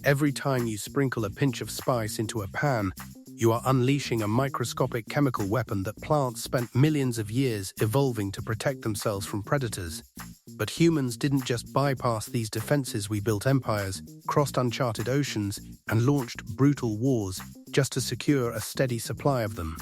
Every time you sprinkle a pinch of spice into a pan, you are unleashing a microscopic chemical weapon that plants spent millions of years evolving to protect themselves from predators. But humans didn't just bypass these defenses. We built empires, crossed uncharted oceans, and launched brutal wars just to secure a steady supply of them.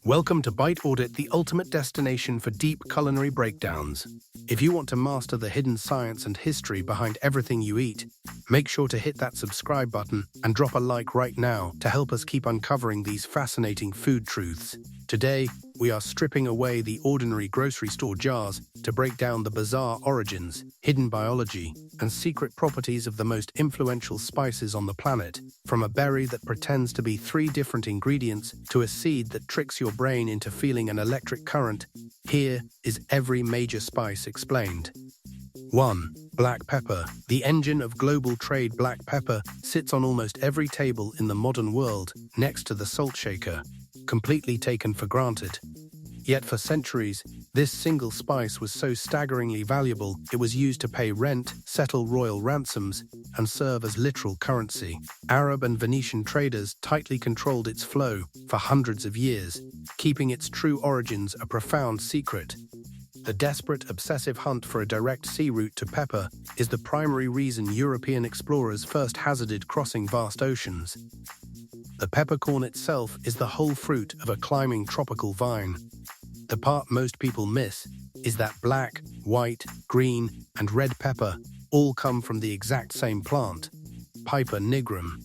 Welcome to Bite Audit, the ultimate destination for deep culinary breakdowns. If you want to master the hidden science and history behind everything you eat, make sure to hit that subscribe button and drop a like right now to help us keep uncovering these fascinating food truths. Today, we are stripping away the ordinary grocery store jars to break down the bizarre origins, hidden biology, and secret properties of the most influential spices on the planet, from a berry that pretends to be 3 different ingredients to a seed that tricks your brain into feeling an electric current. Here is every major spice explained. 1. Black pepper. The engine of global trade. Black pepper sits on almost every table in the modern world, next to the salt shaker, completely taken for granted. Yet for centuries, this single spice was so staggeringly valuable it was used to pay rent, settle royal ransoms, and serve as literal currency. Arab and Venetian traders tightly controlled its flow for hundreds of years, keeping its true origins a profound secret. The desperate, obsessive hunt for a direct sea route to pepper is the primary reason European explorers first hazarded crossing vast oceans. The peppercorn itself is the whole fruit of a climbing tropical vine. The part most people miss is that black, white, green, and red pepper all come from the exact same plant, Piper nigrum.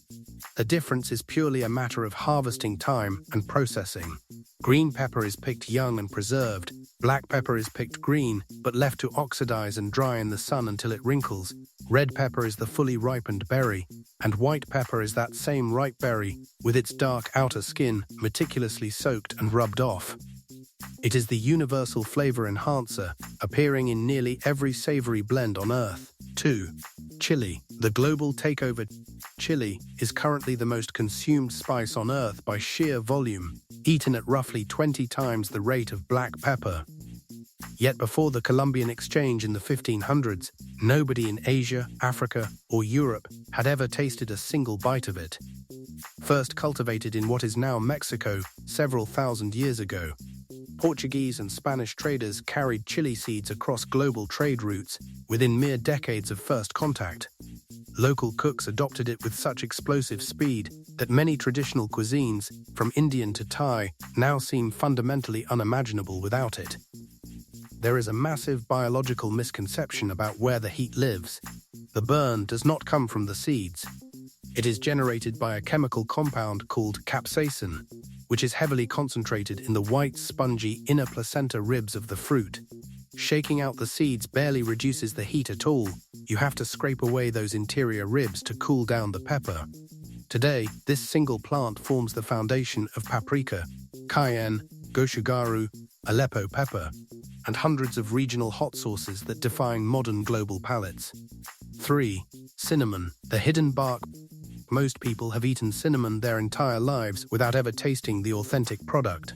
The difference is purely a matter of harvesting time and processing. Green pepper is picked young and preserved. Black pepper is picked green, but left to oxidize and dry in the sun until it wrinkles. Red pepper is the fully ripened berry, and white pepper is that same ripe berry, with its dark outer skin meticulously soaked and rubbed off. It is the universal flavor enhancer, appearing in nearly every savory blend on Earth. 2. Chili. The global takeover. Chili is currently the most consumed spice on Earth by sheer volume, eaten at roughly 20 times the rate of black pepper. Yet before the Columbian Exchange in the 1500s, nobody in Asia, Africa, or Europe had ever tasted a single bite of it. First cultivated in what is now Mexico several thousand years ago, Portuguese and Spanish traders carried chili seeds across global trade routes within mere decades of first contact. Local cooks adopted it with such explosive speed that many traditional cuisines, from Indian to Thai, now seem fundamentally unimaginable without it. There is a massive biological misconception about where the heat lives. The burn does not come from the seeds. It is generated by a chemical compound called capsaicin, which is heavily concentrated in the white, spongy inner placenta ribs of the fruit. Shaking out the seeds barely reduces the heat at all. You have to scrape away those interior ribs to cool down the pepper. Today, this single plant forms the foundation of paprika, cayenne, gochugaru, Aleppo pepper, and hundreds of regional hot sauces that define modern global palates. 3. Cinnamon. The hidden bark. Most people have eaten cinnamon their entire lives without ever tasting the authentic product.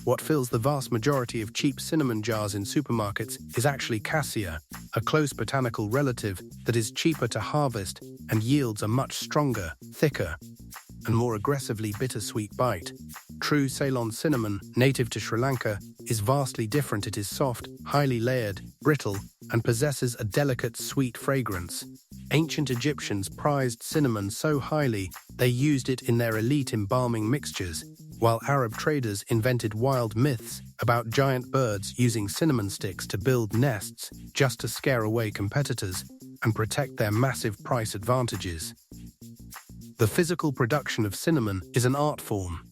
What fills the vast majority of cheap cinnamon jars in supermarkets is actually cassia, a close botanical relative that is cheaper to harvest and yields a much stronger, thicker, and more aggressively bittersweet bite. True Ceylon cinnamon, native to Sri Lanka, is vastly different. It is soft, highly layered, brittle, and possesses a delicate, sweet fragrance. Ancient Egyptians prized cinnamon so highly they used it in their elite embalming mixtures, while Arab traders invented wild myths about giant birds using cinnamon sticks to build nests just to scare away competitors and protect their massive price advantages. The physical production of cinnamon is an art form.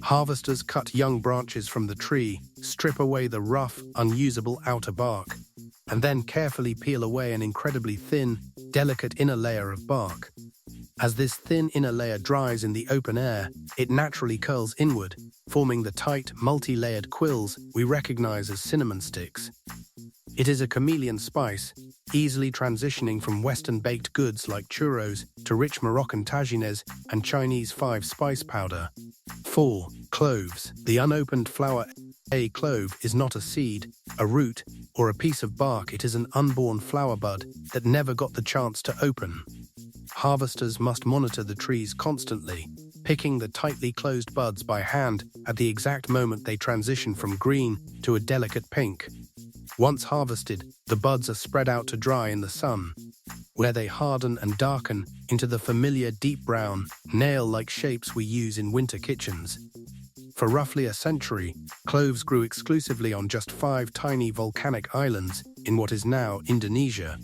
Harvesters cut young branches from the tree, strip away the rough, unusable outer bark, and then carefully peel away an incredibly thin, delicate inner layer of bark. As this thin inner layer dries in the open air, it naturally curls inward, forming the tight, multi-layered quills we recognize as cinnamon sticks. It is a chameleon spice, easily transitioning from Western baked goods like churros to rich Moroccan tagines and Chinese 5-spice powder. 4. Cloves. The unopened flower. A clove is not a seed, a root, or a piece of bark. It is an unborn flower bud that never got the chance to open. Harvesters must monitor the trees constantly, picking the tightly closed buds by hand at the exact moment they transition from green to a delicate pink. Once harvested, the buds are spread out to dry in the sun, where they harden and darken into the familiar deep brown, nail-like shapes we use in winter kitchens. For roughly a century, cloves grew exclusively on just 5 tiny volcanic islands in what is now Indonesia.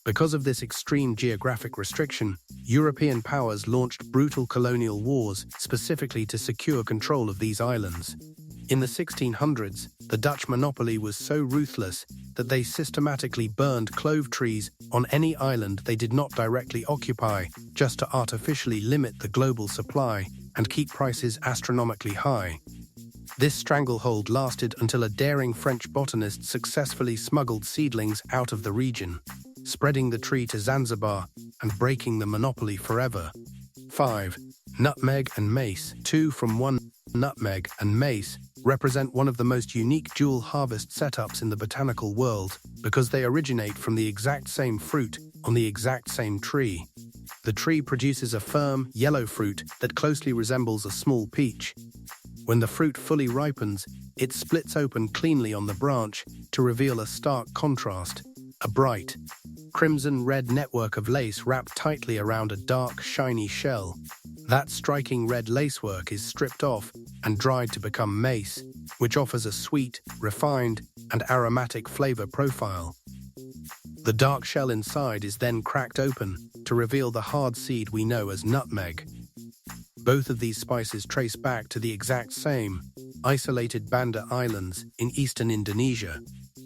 Because of this extreme geographic restriction, European powers launched brutal colonial wars specifically to secure control of these islands. In the 1600s, the Dutch monopoly was so ruthless that they systematically burned clove trees on any island they did not directly occupy, just to artificially limit the global supply and keep prices astronomically high. This stranglehold lasted until a daring French botanist successfully smuggled seedlings out of the region, spreading the tree to Zanzibar and breaking the monopoly forever. 5. Nutmeg and mace. 2 from 1. Nutmeg and mace represent one of the most unique dual harvest setups in the botanical world because they originate from the exact same fruit on the exact same tree. The tree produces a firm, yellow fruit that closely resembles a small peach. When the fruit fully ripens, it splits open cleanly on the branch to reveal a stark contrast, a bright, crimson-red network of lace wrapped tightly around a dark, shiny shell. That striking red lacework is stripped off and dried to become mace, which offers a sweet, refined, and aromatic flavor profile. The dark shell inside is then cracked open to reveal the hard seed we know as nutmeg. Both of these spices trace back to the exact same, isolated Banda Islands in eastern Indonesia.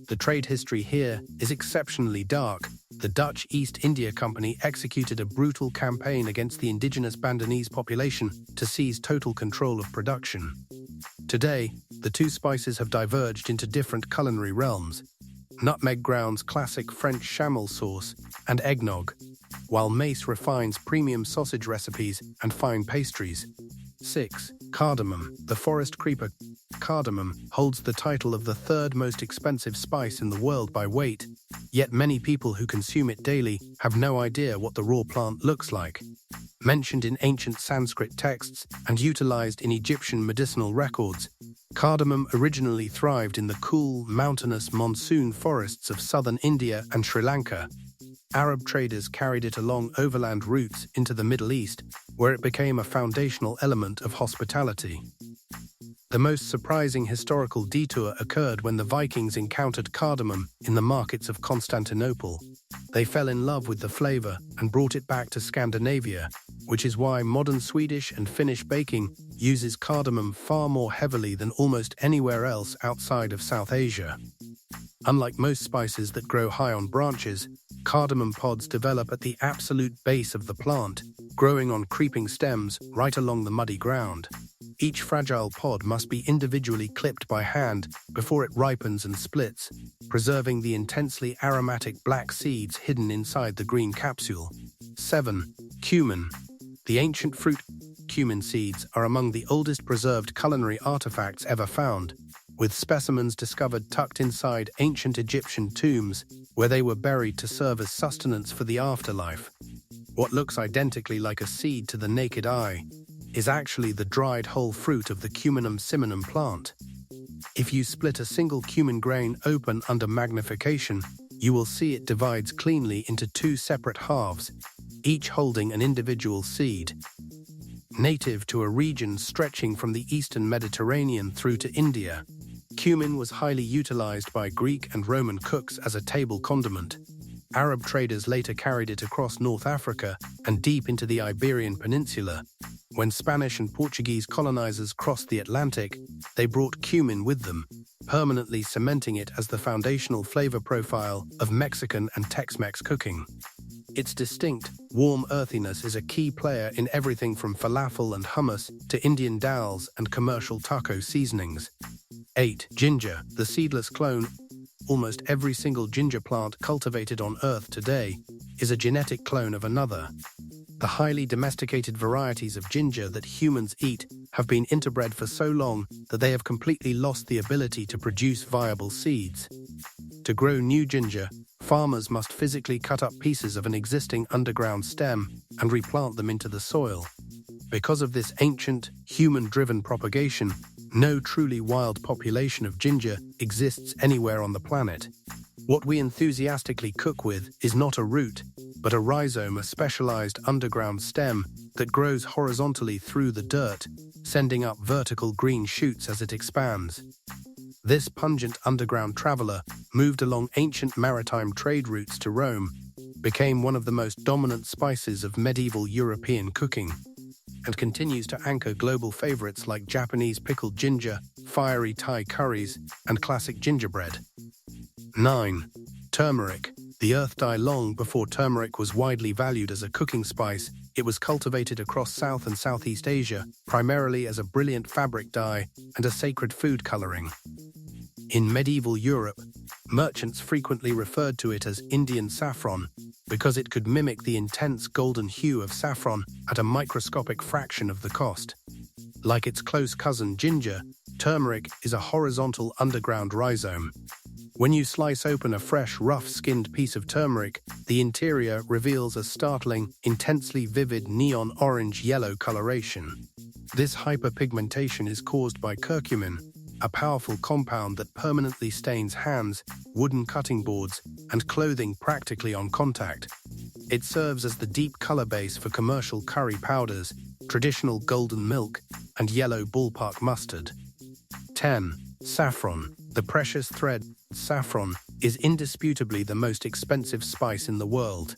The trade history here is exceptionally dark. The Dutch East India Company executed a brutal campaign against the indigenous Bandanese population to seize total control of production. Today, the two spices have diverged into different culinary realms. Nutmeg grounds classic French chamois sauce and eggnog, while mace refines premium sausage recipes and fine pastries. 6. Cardamom. The forest creeper cardamom holds the title of the third most expensive spice in the world by weight, yet many people who consume it daily have no idea what the raw plant looks like. Mentioned in ancient Sanskrit texts and utilized in Egyptian medicinal records, cardamom originally thrived in the cool, mountainous monsoon forests of southern India and Sri Lanka. Arab traders carried it along overland routes into the Middle East, where it became a foundational element of hospitality. The most surprising historical detour occurred when the Vikings encountered cardamom in the markets of Constantinople. They fell in love with the flavor and brought it back to Scandinavia, which is why modern Swedish and Finnish baking uses cardamom far more heavily than almost anywhere else outside of South Asia. Unlike most spices that grow high on branches, cardamom pods develop at the absolute base of the plant, growing on creeping stems right along the muddy ground. Each fragile pod must be individually clipped by hand before it ripens and splits, preserving the intensely aromatic black seeds hidden inside the green capsule. 7. Cumin. The ancient fruit cumin seeds are among the oldest preserved culinary artifacts ever found, with specimens discovered tucked inside ancient Egyptian tombs where they were buried to serve as sustenance for the afterlife. What looks identically like a seed to the naked eye is actually the dried whole fruit of the Cuminum ciminum plant. If you split a single cumin grain open under magnification, you will see it divides cleanly into 2 separate halves, each holding an individual seed. Native to a region stretching from the eastern Mediterranean through to India, cumin was highly utilized by Greek and Roman cooks as a table condiment. Arab traders later carried it across North Africa and deep into the Iberian Peninsula. When Spanish and Portuguese colonizers crossed the Atlantic, they brought cumin with them, permanently cementing it as the foundational flavor profile of Mexican and Tex-Mex cooking. Its distinct, warm earthiness is a key player in everything from falafel and hummus to Indian dals and commercial taco seasonings. 8. Ginger, the seedless clone. Almost every single ginger plant cultivated on Earth today is a genetic clone of another. The highly domesticated varieties of ginger that humans eat have been interbred for so long that they have completely lost the ability to produce viable seeds. To grow new ginger, farmers must physically cut up pieces of an existing underground stem and replant them into the soil. Because of this ancient, human-driven propagation, no truly wild population of ginger exists anywhere on the planet. What we enthusiastically cook with is not a root, but a rhizome, a specialized underground stem that grows horizontally through the dirt, sending up vertical green shoots as it expands. This pungent underground traveler moved along ancient maritime trade routes to Rome, became one of the most dominant spices of medieval European cooking, and continues to anchor global favorites like Japanese pickled ginger, fiery Thai curries, and classic gingerbread. 9. Turmeric. The earth died long before turmeric was widely valued as a cooking spice. It was cultivated across South and Southeast Asia, primarily as a brilliant fabric dye and a sacred food coloring. In medieval Europe, merchants frequently referred to it as Indian saffron because it could mimic the intense golden hue of saffron at a microscopic fraction of the cost. Like its close cousin ginger, turmeric is a horizontal underground rhizome. When you slice open a fresh, rough-skinned piece of turmeric, the interior reveals a startling, intensely vivid neon orange-yellow coloration. This hyperpigmentation is caused by curcumin, a powerful compound that permanently stains hands, wooden cutting boards, and clothing practically on contact. It serves as the deep color base for commercial curry powders, traditional golden milk, and yellow ballpark mustard. 10. Saffron. The precious thread, saffron, is indisputably the most expensive spice in the world,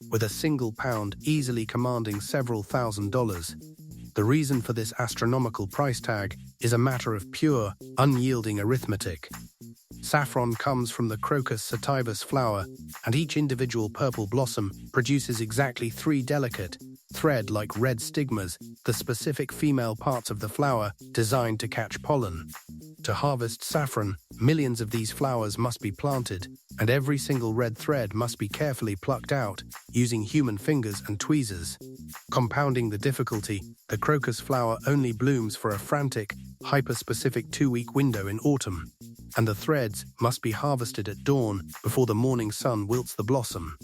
with a single pound easily commanding several $1,000s. The reason for this astronomical price tag is a matter of pure, unyielding arithmetic. Saffron comes from the Crocus sativus flower, and each individual purple blossom produces exactly 3 delicate, thread-like red stigmas, the specific female parts of the flower designed to catch pollen. To harvest saffron, millions of these flowers must be planted, and every single red thread must be carefully plucked out using human fingers and tweezers. Compounding the difficulty, the crocus flower only blooms for a frantic, hyper-specific 2-week window in autumn, and the threads must be harvested at dawn before the morning sun wilts the blossom.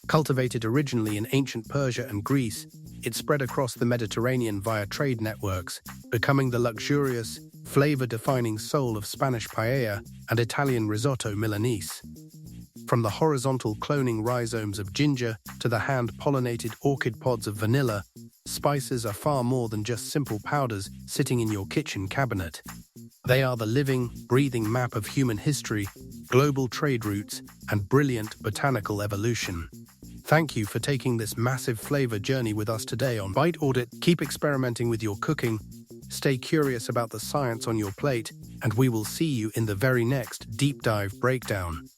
Cultivated originally in ancient Persia and Greece, it spread across the Mediterranean via trade networks, becoming the luxurious, flavor-defining soul of Spanish paella and Italian risotto Milanese. From the horizontal cloning rhizomes of ginger to the hand-pollinated orchid pods of vanilla, spices are far more than just simple powders sitting in your kitchen cabinet. They are the living, breathing map of human history, global trade routes, and brilliant botanical evolution. Thank you for taking this massive flavor journey with us today on Bite Audit. Keep experimenting with your cooking, stay curious about the science on your plate, and we will see you in the very next deep dive breakdown.